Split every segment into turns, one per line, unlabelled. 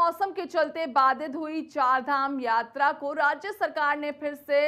मौसम के चलते बाधित हुई चारधाम यात्रा को राज्य सरकार ने फिर से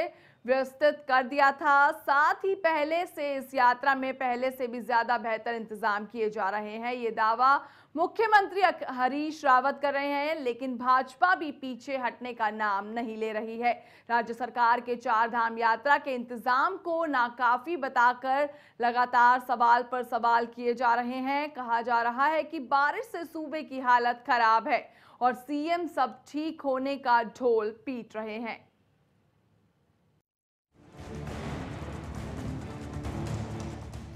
व्यवस्थित कर दिया था। साथ ही पहले से इस यात्रा में पहले से भी ज्यादा बेहतर इंतजाम किए जा रहे हैं। ये दावा मुख्यमंत्री हरीश रावत कर रहे हैं, लेकिन भाजपा भी पीछे हटने का नाम नहीं ले रही है। राज्य सरकार के चारधाम यात्रा के इंतजाम को नाकाफी बताकर लगातार सवाल पर सवाल किए जा रहे हैं। कहा जा रहा है कि बारिश से सूबे की हालत खराब है और सीएम सब ठीक होने का ढोल पीट रहे हैं।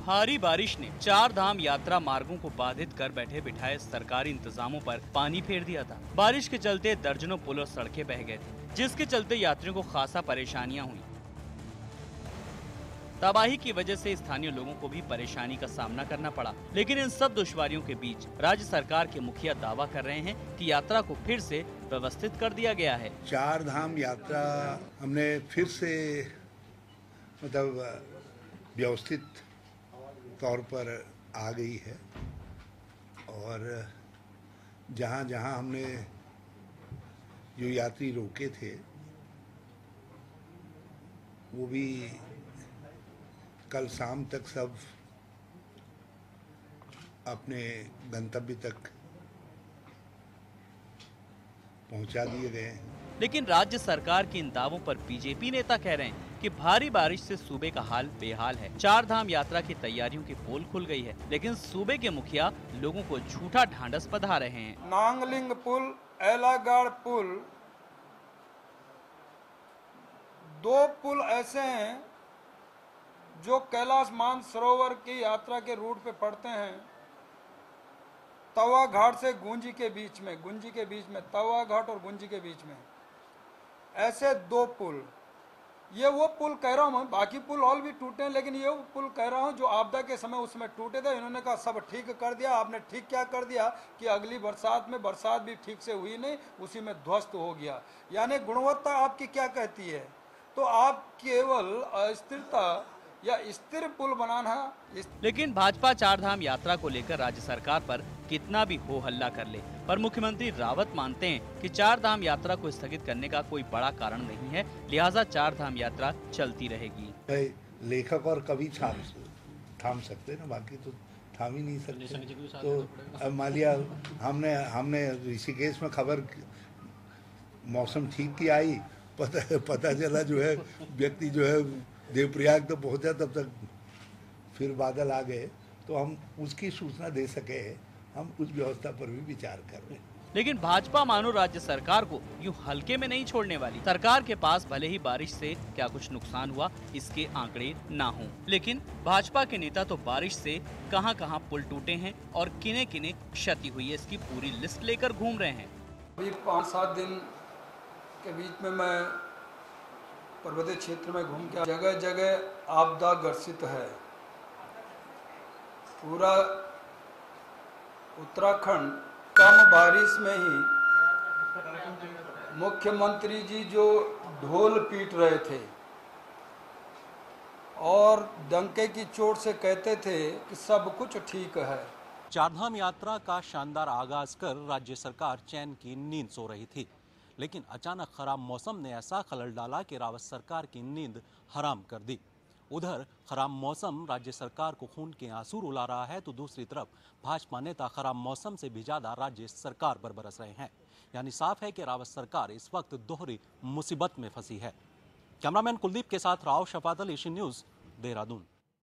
भारी बारिश ने चार धाम यात्रा मार्गों को बाधित कर बैठे बिठाए सरकारी इंतजामों पर पानी फेर दिया था। बारिश के चलते दर्जनों पुल और सड़कें बह गए थे, जिसके चलते यात्रियों को खासा परेशानियां हुई। तबाही की वजह से स्थानीय लोगों को भी परेशानी का सामना करना पड़ा। लेकिन इन सब दुश्वारियों के बीच राज्य सरकार के मुखिया दावा कर रहे हैं कि यात्रा को फिर से व्यवस्थित कर दिया गया है।
चार धाम यात्रा हमने फिर से व्यवस्थित तौर पर आ गई है और जहाँ जहाँ हमने जो यात्री रोके थे वो भी कल शाम तक सब अपने गंतव्य तक पहुंचा दिए गए हैं।
लेकिन राज्य सरकार के इन दावों पर बीजेपी नेता कह रहे हैं कि भारी बारिश से सूबे का हाल बेहाल है। चार धाम यात्रा की तैयारियों की पोल खुल गई है, लेकिन सूबे के मुखिया लोगों को झूठा ढांढस बधा रहे हैं।
नांगलिंग पुल, एलागढ़ पुल, दो पुल ऐसे हैं जो कैलाश मानसरोवर की यात्रा के रूट पे पड़ते हैं। तवा घाट से गुंजी के बीच में, तवा घाट और गुंजी के बीच में ऐसे दो पुल। ये वो पुल कह रहा हूँ मैं, बाकी पुल और भी टूटे हैं, लेकिन ये वो पुल कह रहा हूँ जो आपदा के समय उसमें टूटे थे। इन्होंने कहा सब ठीक कर दिया। आपने ठीक क्या कर दिया कि अगली बरसात में बरसात भी ठीक से हुई नहीं, उसी में ध्वस्त हो गया। यानी गुणवत्ता आपकी क्या कहती है? तो आप केवल अस्थिरता या स्थिर पुल बनाना।
लेकिन भाजपा चारधाम यात्रा को लेकर राज्य सरकार पर कितना भी हो हल्ला कर ले, पर मुख्यमंत्री रावत मानते हैं कि चारधाम यात्रा को स्थगित करने का कोई बड़ा कारण नहीं है, लिहाजा चारधाम यात्रा चलती रहेगी।
लेखक और कवि थाम सकते ना, बाकी तो थाम ही नहीं सकते। तो अब मान लिया हमने ऋषिकेश में खबर मौसम ठीक की आई, पता चला जो है व्यक्ति जो है देवप्रयाग तो पहुंचा, तब तक फिर बादल आ गए, तो हम उसकी सूचना दे सके। हम उस व्यवस्था पर भी विचार कर रहे हैं।
लेकिन भाजपा मानो राज्य सरकार को यूं हल्के में नहीं छोड़ने वाली। सरकार के पास भले ही बारिश से क्या कुछ नुकसान हुआ इसके आंकड़े ना हों, लेकिन भाजपा के नेता तो बारिश से कहां-कहां पुल टूटे हैं और किने-किने क्षति हुई है इसकी पूरी लिस्ट लेकर घूम रहे हैं।
अभी 5-7 दिन के बीच में मैं पर्वतीय क्षेत्र में घूम के जगह जगह आपदा ग्रसित है। पूरा उत्तराखंड कम बारिश में ही मुख्यमंत्री जी जो ढोल पीट रहे थे और डंके की चोट से कहते थे कि सब कुछ ठीक है।
चारधाम यात्रा का शानदार आगाज कर राज्य सरकार चैन की नींद सो रही थी, लेकिन अचानक खराब मौसम ने ऐसा खलल डाला कि रावत सरकार की नींद हराम कर दी। उधर खराब मौसम राज्य सरकार को खून के आंसू रुला रहा है, तो दूसरी तरफ भाजपा नेता खराब मौसम से भी ज्यादा राज्य सरकार पर बरस रहे हैं। यानी साफ है कि रावत सरकार इस वक्त दोहरी मुसीबत में फंसी है। कैमरामैन कुलदीप के साथ राव शफात अली, एशियन न्यूज, देहरादून।